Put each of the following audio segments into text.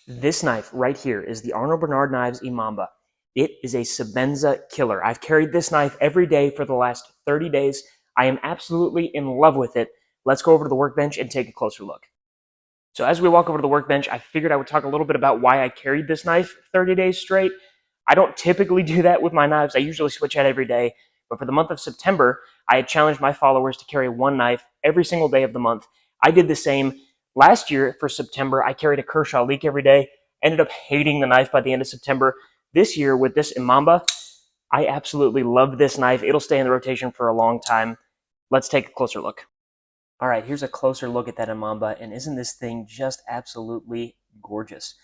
This knife right here is the Arno Bernard Knives Imamba. It is a Sebenza killer. I've carried this knife every day for the last 30 days. I am absolutely in love with it. Let's go over to the workbench and take a closer look. So as we walk over to the workbench, I figured I would talk a little bit about why I carried this knife 30 days straight. I don't typically do that with my knives. I usually switch out every day. But for the month of September, I had challenged my followers to carry one knife every single day of the month. I did the same. Last year for September, I carried a Kershaw Leek every day. Ended up hating the knife by the end of September. This year with this Imamba, I absolutely love this knife. It'll stay in the rotation for a long time. Let's take a closer look. All right, here's a closer look at that Imamba, and isn't this thing just absolutely gorgeous?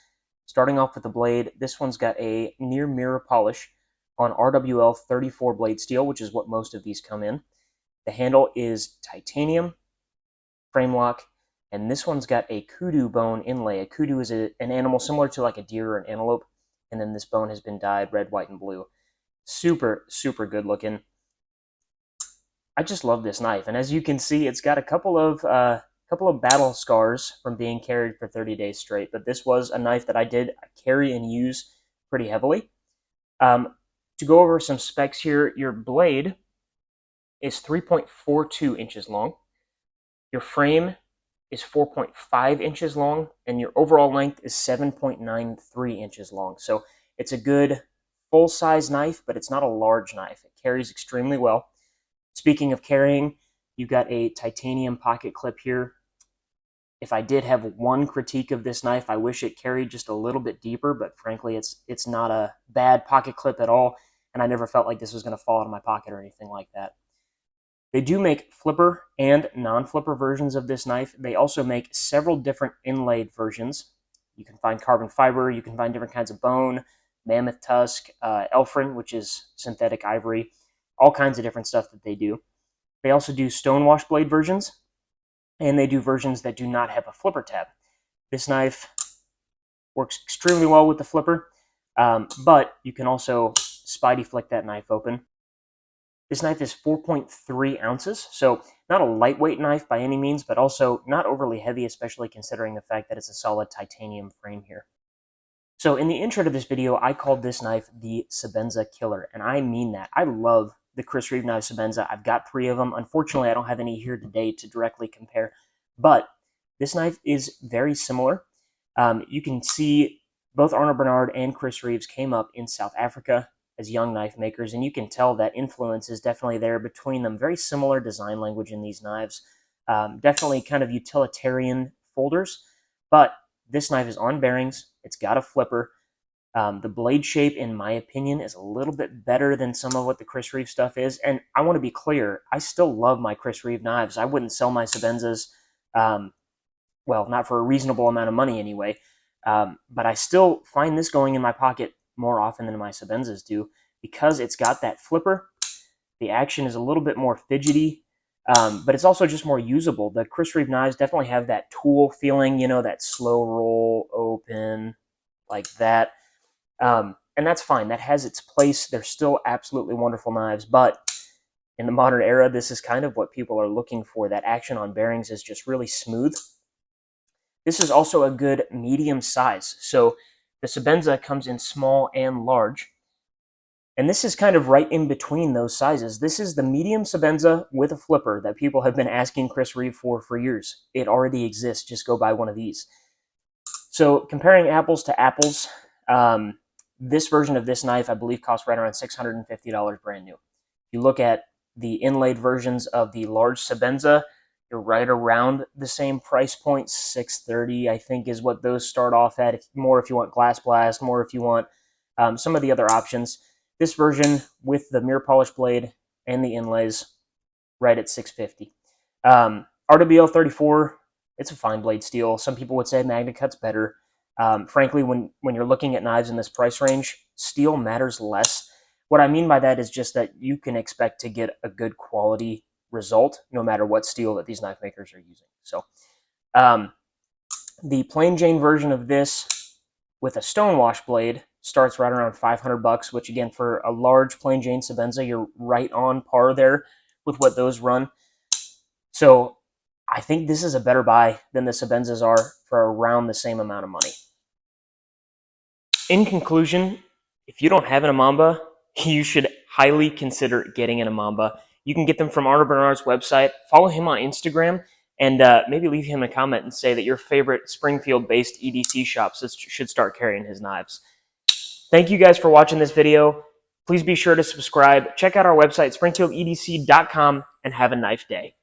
Starting off with the blade, this one's got a near mirror polish on RWL 34 blade steel, which is what most of these come in. The handle is titanium, frame lock, and this one's got a kudu bone inlay. A kudu is an animal similar to like a deer or an antelope, and then this bone has been dyed red, white, and blue. Super, super good looking. I just love this knife, and as you can see, it's got a couple of battle scars from being carried for 30 days straight. But this was a knife that I did carry and use pretty heavily. To go over some specs here, your blade is 3.42 inches long. Your frame is 4.5 inches long, and your overall length is 7.93 inches long. So it's a good full-size knife, but it's not a large knife. It carries extremely well. Speaking of carrying, you've got a titanium pocket clip here. If I did have one critique of this knife, I wish it carried just a little bit deeper, but frankly, it's not a bad pocket clip at all, and I never felt like this was going to fall out of my pocket or anything like that. They do make flipper and non-flipper versions of this knife. They also make several different inlaid versions. You can find carbon fiber, you can find different kinds of bone, mammoth tusk, elfrin, which is synthetic ivory, all kinds of different stuff that they do. They also do stonewash blade versions, and they do versions that do not have a flipper tab. This knife works extremely well with the flipper, but you can also spidey flick that knife open. This knife is 4.3 ounces, so not a lightweight knife by any means, but also not overly heavy, especially considering the fact that it's a solid titanium frame here. So in the intro to this video, I called this knife the Sebenza Killer, and I mean that. I love the Chris Reeve knife Sebenza. I've got 3 of them. Unfortunately, I don't have any here today to directly compare, but this knife is very similar. You can see both Arno Bernard and Chris Reeves came up in South Africa as young knife makers, and you can tell that influence is definitely there between them. Very similar design language in these knives. Definitely kind of utilitarian folders, but this knife is on bearings. It's got a flipper. The blade shape, in my opinion, is a little bit better than some of what the Chris Reeve stuff is. And I want to be clear, I still love my Chris Reeve knives. I wouldn't sell my Sebenzas, well, not for a reasonable amount of money anyway. But I still find this going in my pocket more often than my Sebenzas do because it's got that flipper. The action is a little bit more fidgety, but it's also just more usable. The Chris Reeve knives definitely have that tool feeling, you know, that slow roll open like that. And that's fine. That has its place. They're still absolutely wonderful knives, but in the modern era, this is kind of what people are looking for. That action on bearings is just really smooth. This is also a good medium size. So the Sebenza comes in small and large. And this is kind of right in between those sizes. This is the medium Sebenza with a flipper that people have been asking Chris Reeve for years. It already exists. Just go buy one of these. So comparing apples to apples, this version of this knife, I believe, costs right around $650 brand new. If you look at the inlaid versions of the large Sebenza, you're right around the same price point. $630, I think, is what those start off at. More if you want glass blast, more if you want some of the other options. This version with the mirror polish blade and the inlays, right at $650. RWL 34, it's a fine blade steel. Some people would say Magna Cut's better. Frankly, when you're looking at knives in this price range, steel matters less. What I mean by that is just that you can expect to get a good quality result no matter what steel that these knife makers are using. So the plain Jane version of this with a stonewash blade starts right around $500, which again, for a large plain Jane Sebenza, you're right on par there with what those run. So I think this is a better buy than the Sebenzas are for around the same amount of money. In conclusion, if you don't have an Imamba, you should highly consider getting an Imamba. You can get them from Arno Bernard's website. Follow him on Instagram, and maybe leave him a comment and say that your favorite Springfield-based EDC shops should start carrying his knives. Thank you guys for watching this video. Please be sure to subscribe. Check out our website, springfieldedc.com, and have a knife day.